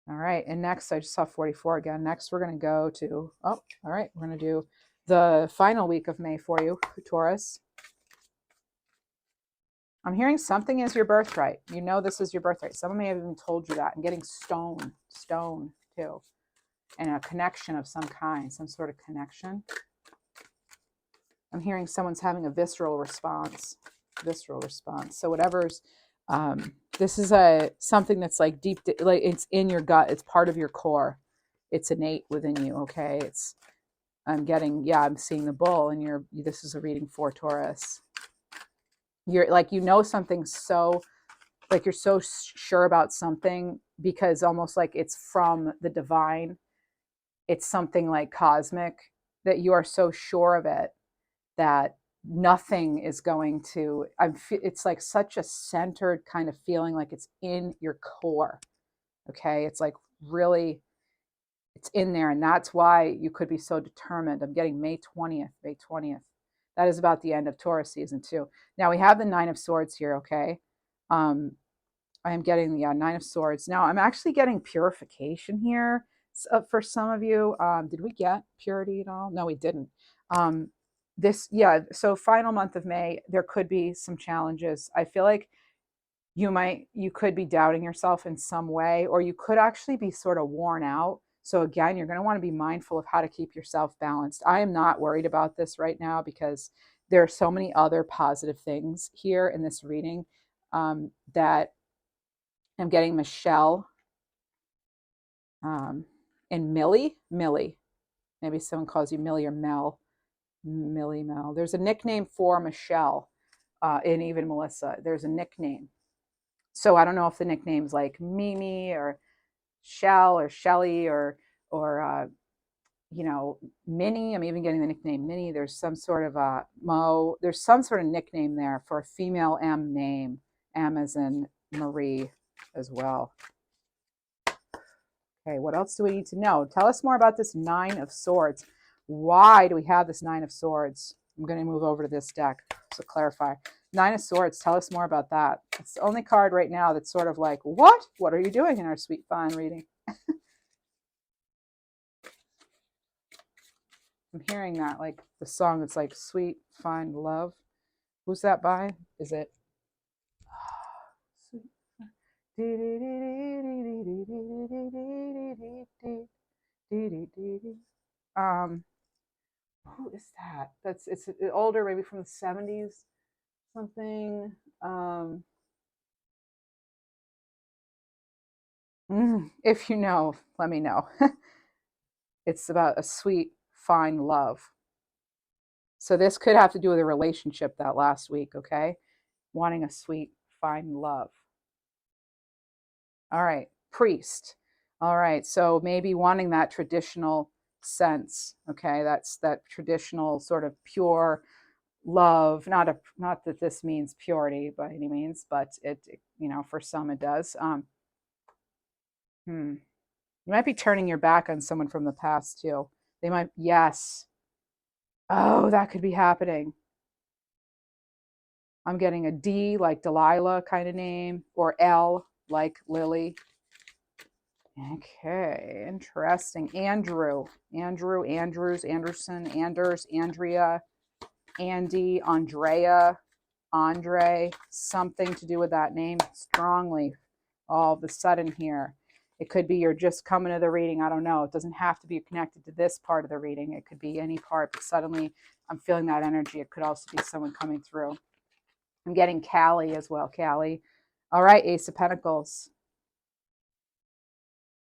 Speaker 1: All right. And next, I just saw 44 again. Next, we're going to go to, oh, all right. We're going to do the final week of May for you, Taurus. I'm hearing something is your birthright. You know this is your birthright. Someone may have even told you that. I'm getting stone too. And a connection of some kind, some sort of connection. I'm hearing someone's having a visceral response. So whatever's, this is something that's like deep, like it's in your gut. It's part of your core. It's innate within you. Okay. I'm seeing the bull, and this is a reading for Taurus. You're like, something so, like you're so sure about something because almost like it's from the divine. It's something like cosmic that you are so sure of it that nothing is going to, it's like such a centered kind of feeling, like it's in your core. Okay. It's like really, it's in there. And that's why you could be so determined. I'm getting May 20th. That is about the end of Taurus season too. Now we have the Nine of Swords here. Okay. I am getting the Nine of Swords. Now I'm actually getting purification here. So for some of you, did we get purity at all? No, we didn't. So final month of May, there could be some challenges. I feel like you could be doubting yourself in some way, or you could actually be sort of worn out. So again, you're going to want to be mindful of how to keep yourself balanced. I am not worried about this right now because there are so many other positive things here in this reading, that I'm getting Michelle, and Millie. Maybe someone calls you Millie or Mel. Mel. There's a nickname for Michelle, and even Melissa. There's a nickname. So I don't know if the nickname's like Mimi or Shell or Shelly or Minnie. I'm even getting the nickname Minnie. There's some sort of Mo. There's some sort of nickname there for a female M name. M as in Marie as well. Okay, what else do we need to know? Tell us more about this Nine of Swords. Why do we have this Nine of Swords? I'm going to move over to this deck to clarify. Nine of Swords, tell us more about that. It's the only card right now that's sort of like, what? What are you doing in our sweet, fine reading? I'm hearing that, like the song that's like Sweet, Fine Love. Who's that by? Is it? Who is that? It's older, maybe from the 70s, something. If you know, let me know. It's about a sweet, fine love. So this could have to do with a relationship that last week, okay? Wanting a sweet, fine love. All right, priest. All right, so maybe wanting that traditional sense, okay? That's that traditional sort of pure love. Not that this means purity by any means, but it for some it does. You might be turning your back on someone from the past too. They might, yes. Oh, that could be happening. I'm getting a D like Delilah kind of name, or L like Lily. Okay, interesting. Andrews, Anderson, Anders, Andrea, Andy, Andrea, Andre, something to do with that name strongly all of a sudden here. It could be you're just coming to the reading. I don't know. It doesn't have to be connected to this part of the reading. It could be any part, but suddenly I'm feeling that energy. It could also be someone coming through. I'm getting Callie as well. Callie. All right, Ace of Pentacles.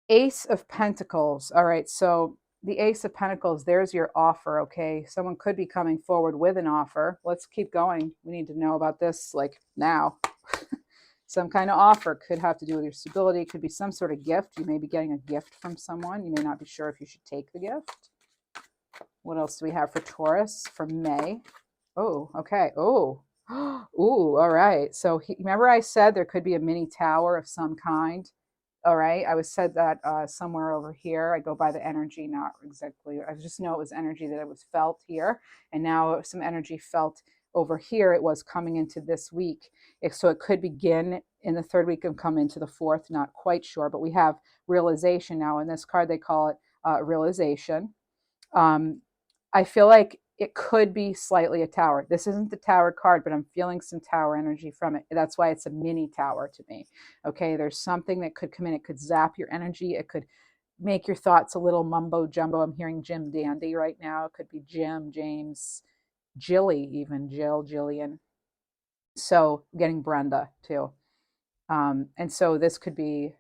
Speaker 1: Ace of Pentacles. All right, so the Ace of Pentacles, there's your offer, okay? Someone could be coming forward with an offer. Let's keep going. We need to know about this like now. Some kind of offer could have to do with your stability. It could be some sort of gift. You may be getting a gift from someone. You may not be sure if you should take the gift. What else do we have for Taurus for May? Oh, okay. Oh, ooh, all right. So remember I said there could be a mini tower of some kind. All right. I was said that somewhere over here. I go by the energy, not exactly. I just know it was energy that it was felt here. And now some energy felt over here, it was coming into this week. So it could begin in the third week and come into the fourth, not quite sure, but we have realization now. In this card, they call it realization. I feel like it could be slightly a tower. This isn't the tower card, but I'm feeling some tower energy from it. That's why it's a mini tower to me. Okay, there's something that could come in. It could zap your energy. It could make your thoughts a little mumbo jumbo. I'm hearing Jim Dandy right now. It could be Jim, James, Jilly, even Jill, Jillian. So getting Brenda too. And so this could be,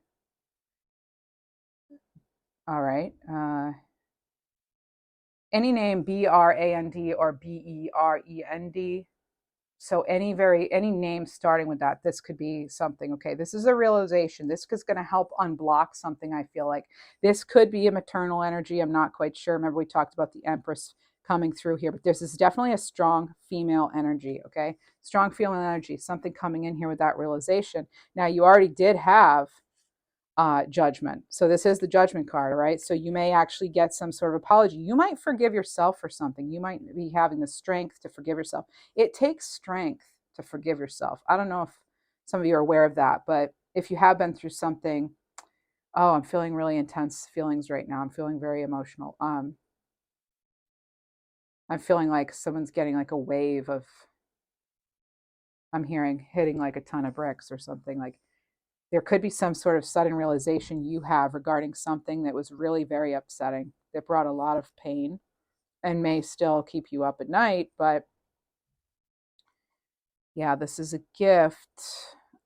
Speaker 1: all right. Any name Brand or Berd. So any name starting with that, this could be something. Okay, this is a realization. This is going to help unblock something. I feel like this could be a maternal energy. I'm not quite sure. Remember we talked about the Empress coming through here, but this is definitely a strong female energy. Okay, strong female energy, something coming in here with that realization. Now you already did have judgment. So this is the judgment card, right? So you may actually get some sort of apology. You might forgive yourself for something. You might be having the strength to forgive yourself. It takes strength to forgive yourself. I don't know if some of you are aware of that, but if you have been through something, oh, I'm feeling really intense feelings right now. I'm feeling very emotional. I'm feeling like someone's getting like a wave of, I'm hearing hitting like a ton of bricks or something. Like there could be some sort of sudden realization you have regarding something that was really very upsetting, that brought a lot of pain and may still keep you up at night. But yeah, this is a gift,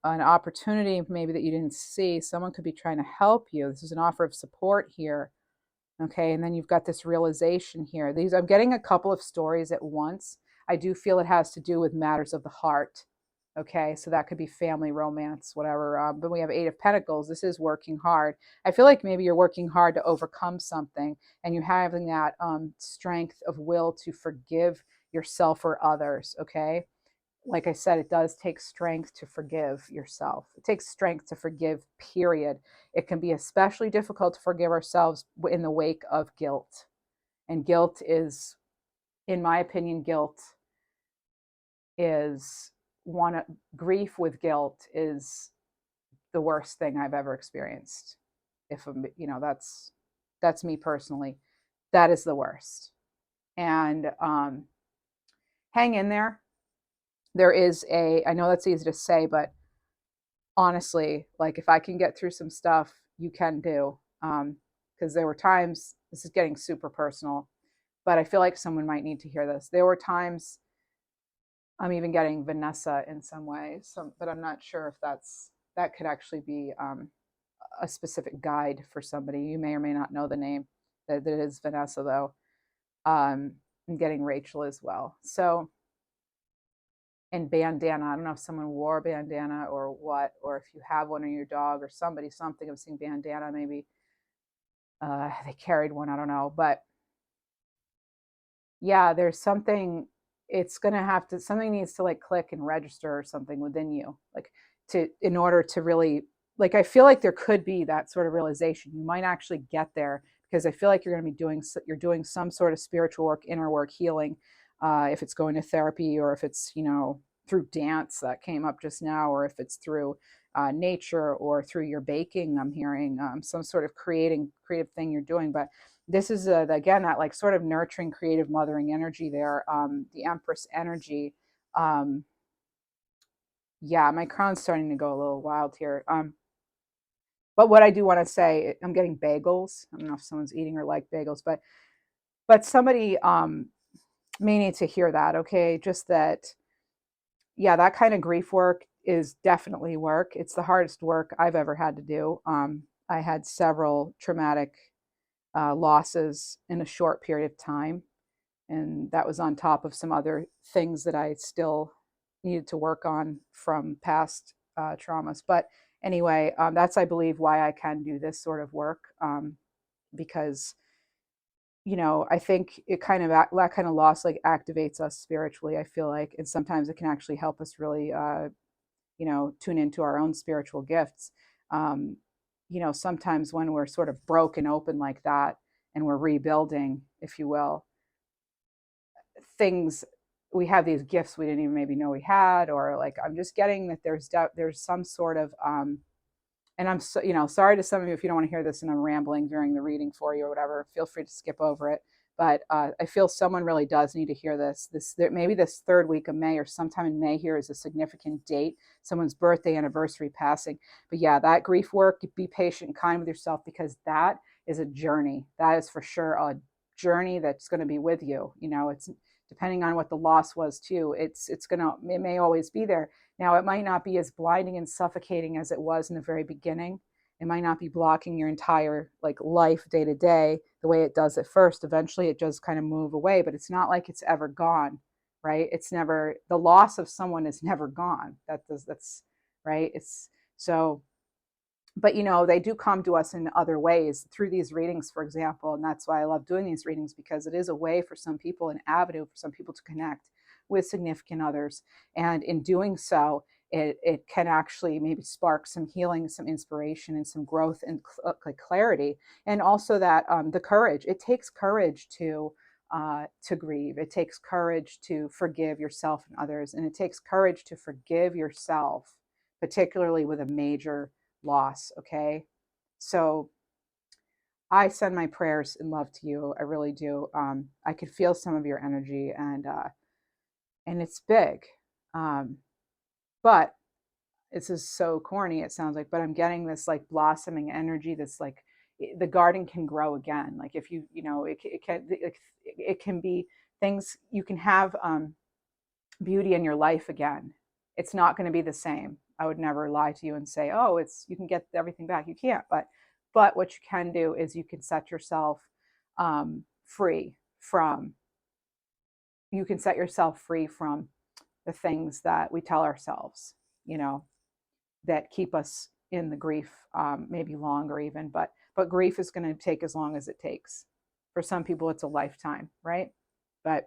Speaker 1: an opportunity maybe that you didn't see. Someone could be trying to help you. This is an offer of support here. Okay, and then you've got this realization here. I'm getting a couple of stories at once. I do feel it has to do with matters of the heart. Okay, so that could be family, romance, whatever. But we have Eight of Pentacles. This is working hard. I feel like maybe you're working hard to overcome something, and you're having that strength of will to forgive yourself or others. Okay, like I said, it does take strength to forgive yourself. It takes strength to forgive, period. It can be especially difficult to forgive ourselves in the wake of guilt. And guilt is, in my opinion, guilt is grief with guilt is the worst thing I've ever experienced. If that's me personally. That is the worst. And hang in there. There is I know that's easy to say, but honestly, like if I can get through some stuff, you can do. Because there were times, this is getting super personal, but I feel like someone might need to hear this. There were times, I'm even getting Vanessa in some way, but I'm not sure if that could actually be a specific guide for somebody. You may or may not know the name. That it is Vanessa though. I'm getting Rachel as well. So, and bandana. I don't know if someone wore a bandana or what, or if you have one on your dog or something. I'm seeing bandana. Maybe they carried one. I don't know, but yeah, there's something. It's gonna have to. Something needs to like click and register or something within you, like in order to really like. I feel like there could be that sort of realization. You might actually get there because I feel like you're doing some sort of spiritual work, inner work, healing. If it's going to therapy or if it's through dance that came up just now, or if it's through nature or through your baking. I'm hearing some sort of creative thing you're doing, but this is again that like sort of nurturing, creative, mothering energy there. The Empress energy. Yeah, my crown's starting to go a little wild here. But what I do want to say, I'm getting bagels. I don't know if someone's eating or like bagels, but somebody may need to hear that. Okay, just that. Yeah, that kind of grief work is definitely work. It's the hardest work I've ever had to do. I had several traumatic losses in a short period of time. And that was on top of some other things that I still needed to work on from past traumas. But anyway, that's, I believe, why I can do this sort of work because, I think it that kind of loss like activates us spiritually, I feel like. And sometimes it can actually help us really, tune into our own spiritual gifts. Um, sometimes when we're sort of broken open like that and we're rebuilding, if you will, things we have these gifts we didn't even maybe know we had, or like I'm just getting that there's some sort of and I'm so, sorry to some of you if you don't want to hear this and I'm rambling during the reading for you or whatever. Feel free to skip over it. But I feel someone really does need to hear this. Maybe this third week of May or sometime in May here is a significant date, someone's birthday, anniversary, passing. But yeah, that grief work, be patient, kind with yourself, because that is a journey. That is for sure a journey that's going to be with you. It's depending on what the loss was too. It may always be there. Now, it might not be as blinding and suffocating as it was in the very beginning. It might not be blocking your entire life day to day the way it does at first. Eventually, it does kind of move away, but it's not like it's ever gone, right? It's never, the loss of someone is never gone. That's right. It's so, but they do come to us in other ways through these readings, for example. And that's why I love doing these readings, because it is a way for some people, an avenue for some people to connect with significant others. And in doing so, it can actually maybe spark some healing, some inspiration, and some growth and clarity. And also that the courage, it takes courage to grieve. It takes courage to forgive yourself and others. And it takes courage to forgive yourself, particularly with a major loss. Okay. So I send my prayers and love to you. I really do. I could feel some of your energy, and it's big. But this is so corny, it sounds like, but I'm getting this blossoming energy that's the garden can grow again. Like if it can be things, you can have beauty in your life again. It's not going to be the same. I would never lie to you and say, oh, you can get everything back. You can't, but what you can do is you can set yourself free from the things that we tell ourselves, that keep us in the grief, maybe longer even, but grief is going to take as long as it takes. For some people, it's a lifetime, right? But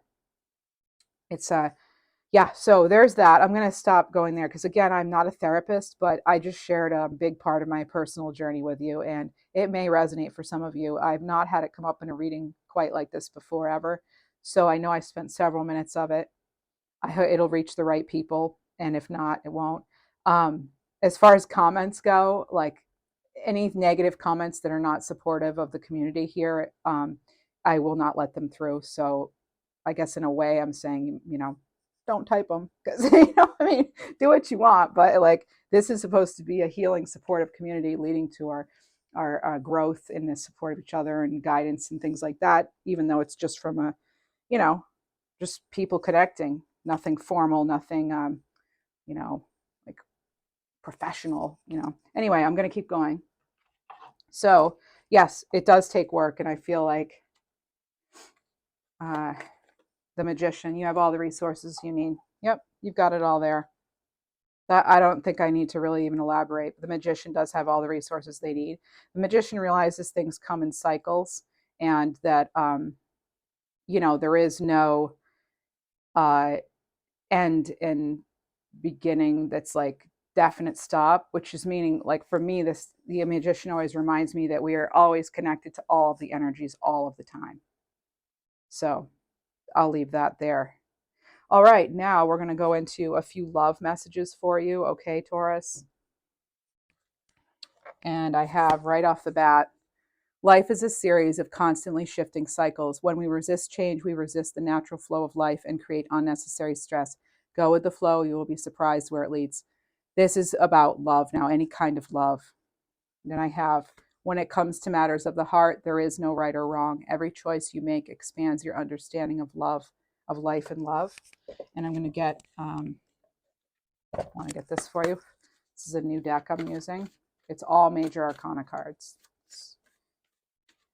Speaker 1: it's yeah, so there's that. I'm going to stop going there because, again, I'm not a therapist, but I just shared a big part of my personal journey with you, and it may resonate for some of you. I've not had it come up in a reading quite like this before, ever. So I know I spent several minutes of it. I hope it'll reach the right people, and if not, it won't. As far as comments go, any negative comments that are not supportive of the community here, I will not let them through. So I guess in a way I'm saying, don't type them, because do what you want, but this is supposed to be a healing, supportive community leading to our growth in the support of each other and guidance and things like that, even though it's just from a just people connecting, nothing formal, nothing like professional. Anyway, I'm going to keep going. So yes, it does take work, and I feel like the Magician, you have all the resources you need. Yep, you've got it all there. That, I don't think I need to really even elaborate. The Magician does have all the resources they need. The Magician realizes things come in cycles, and that there is no end and beginning that's definite stop, which is meaning, for me, the Magician always reminds me that we are always connected to all of the energies all of the time. So I'll leave that there. All right, now we're going to go into a few love messages for you, okay, Taurus? And I have right off the bat, life is a series of constantly shifting cycles. When we resist change, we resist the natural flow of life and create unnecessary stress. Go with the flow, you will be surprised where it leads. This is about love now, any kind of love. Then I have, when it comes to matters of the heart, there is no right or wrong. Every choice you make expands your understanding of love, of life and love. And I'm going to get, I want to get this for you. This is a new deck I'm using. It's all major arcana cards.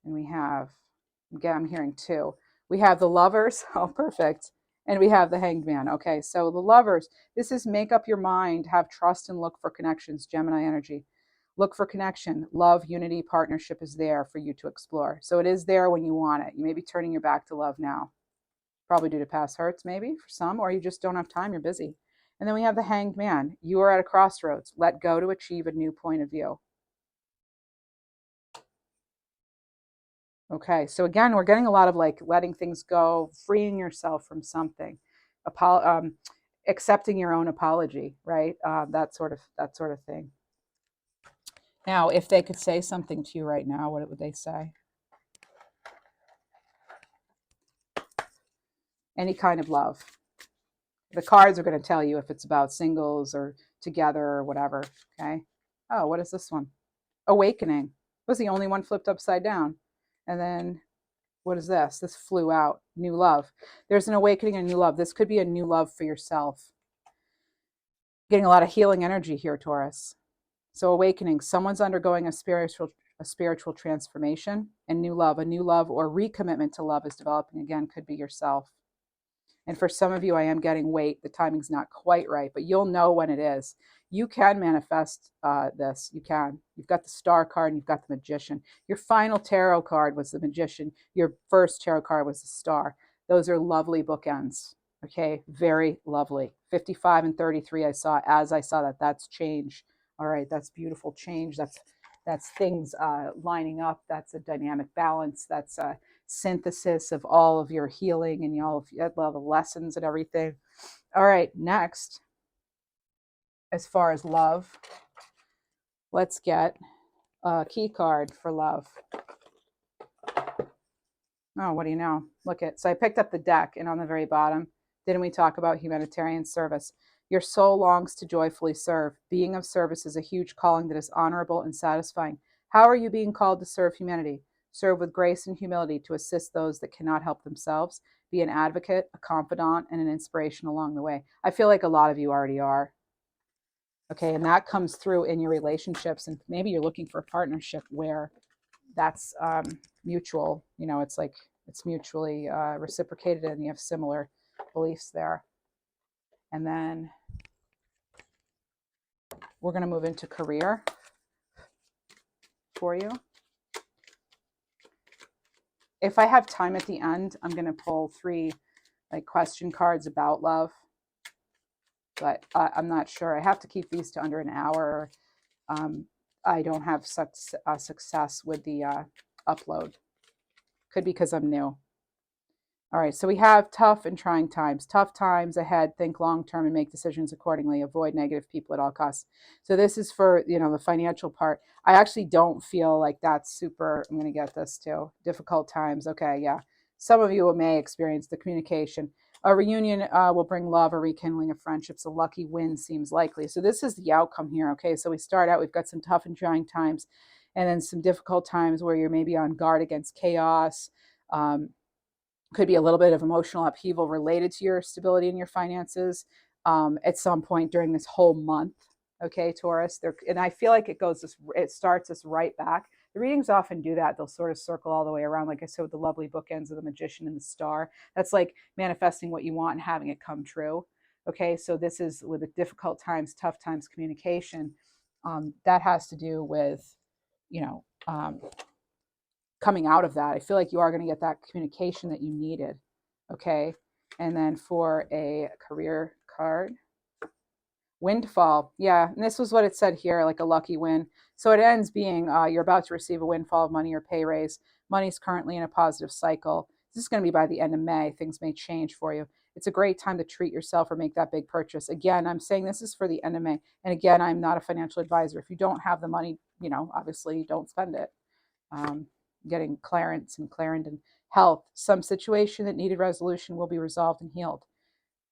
Speaker 1: And we have, again, I'm hearing two. We have the Lovers. Oh, perfect. And we have the Hanged Man. Okay, so the Lovers, this is make up your mind, have trust, and look for connections. Gemini energy. Look for connection. Love, unity, partnership is there for you to explore. So it is there when you want it. You may be turning your back to love now. Probably due to past hurts, maybe, for some, or you just don't have time, you're busy. And then we have the Hanged Man. You are at a crossroads. Let go to achieve a new point of view. Okay, so again, we're getting a lot of letting things go, freeing yourself from something. accepting your own apology, right? That sort of thing. Now, if they could say something to you right now, what would they say? Any kind of love. The cards are going to tell you if it's about singles or together or whatever. Okay. Oh, what is this one? Awakening. Was the only one flipped upside down. And then what is this? This flew out. New love. There's an awakening and new love. This could be a new love for yourself. Getting a lot of healing energy here, Taurus. So awakening. Someone's undergoing a spiritual transformation, and new love. A new love or recommitment to love is developing again. Could be yourself. And for some of you, I am getting wait. The timing's not quite right, but you'll know when it is. You can manifest this. You can. You've got the Star card and you've got the Magician. Your final tarot card was the Magician. Your first tarot card was the Star. Those are lovely bookends. Okay, very lovely. 55 and 33 I saw. As I saw that, that's change. All right, that's beautiful change. That's things lining up. That's a dynamic balance. That's a synthesis of all of your healing and all the lessons and everything. All right, next, as far as love, let's get a key card for love. Oh, what do you know? Look at, so I picked up the deck, and on the very bottom, didn't we talk about humanitarian service? Your soul longs to joyfully serve. Being of service is a huge calling that is honorable and satisfying. How are you being called to serve humanity? Serve with grace and humility to assist those that cannot help themselves. Be an advocate, a confidant, and an inspiration along the way. I feel like a lot of you already are. Okay, and that comes through in your relationships, and maybe you're looking for a partnership where that's mutual. You know, it's like it's mutually reciprocated, and you have similar beliefs there. And then we're going to move into career for you. If I have time at the end, I'm going to pull 3 like question cards about love, but I'm not sure. I have to keep these to under an hour. I don't have such success with the upload. Could be because I'm new. All right, so we have tough and trying times. Tough times ahead, think long-term and make decisions accordingly. Avoid negative people at all costs. So this is for, you know, the financial part. I actually don't feel like that's super, I'm going to get this too. Difficult times. Okay, yeah. Some of you may experience the communication. A reunion will bring love, a rekindling of friendships. A lucky win seems likely. So this is the outcome here, okay? So we start out, we've got some tough and trying times, and then some difficult times where you're maybe on guard against chaos. Could be a little bit of emotional upheaval related to your stability and your finances at some point during this whole month. Okay, Taurus. And I feel like it starts us right back. The readings often do that. They'll sort of circle all the way around, like I said, with the lovely bookends of the Magician and the Star. That's like manifesting what you want and having it come true. Okay, so this is with the difficult times, tough times communication. That has to do with, you know, coming out of that. I feel like you are going to get that communication that you needed. Okay. And then for a career card, windfall. Yeah. And this was what it said here, like a lucky win. So it ends being you're about to receive a windfall of money or pay raise. Money's currently in a positive cycle. This is going to be by the end of May. Things may change for you. It's a great time to treat yourself or make that big purchase. Again, I'm saying this is for the end of May. And again, I'm not a financial advisor. If you don't have the money, you know, obviously don't spend it. Getting clearance and Clarendon. Health. Some situation that needed resolution will be resolved and healed.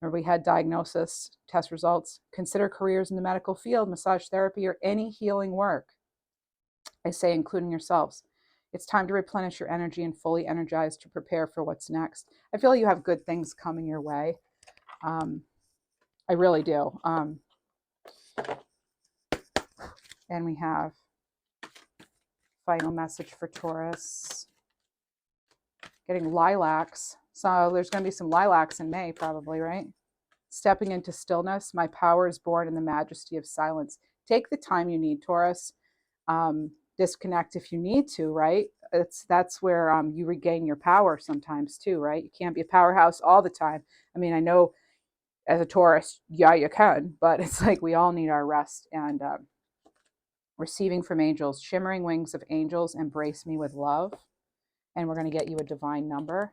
Speaker 1: Or we had diagnosis, test results. Consider careers in the medical field, massage therapy, or any healing work. I say including yourselves. It's time to replenish your energy and fully energize to prepare for what's next. I feel you have good things coming your way. I really do. And we have final message for Taurus. Getting lilacs. So there's going to be some lilacs in May probably, right? Stepping into stillness. My power is born in the majesty of silence. Take the time you need, Taurus. Disconnect if you need to, right? That's where you regain your power sometimes too, right? You can't be a powerhouse all the time. I mean, I know as a Taurus, yeah, you can, but it's like we all need our rest. And receiving from angels. Shimmering wings of angels, embrace me with love. And we're going to get you a divine number.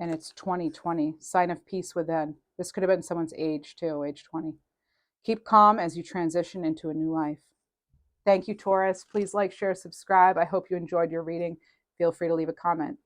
Speaker 1: And it's 2020, sign of peace within. This could have been someone's age too, age 20. Keep calm as you transition into a new life. Thank you, Taurus. Please like, share, subscribe. I hope you enjoyed your reading. Feel free to leave a comment.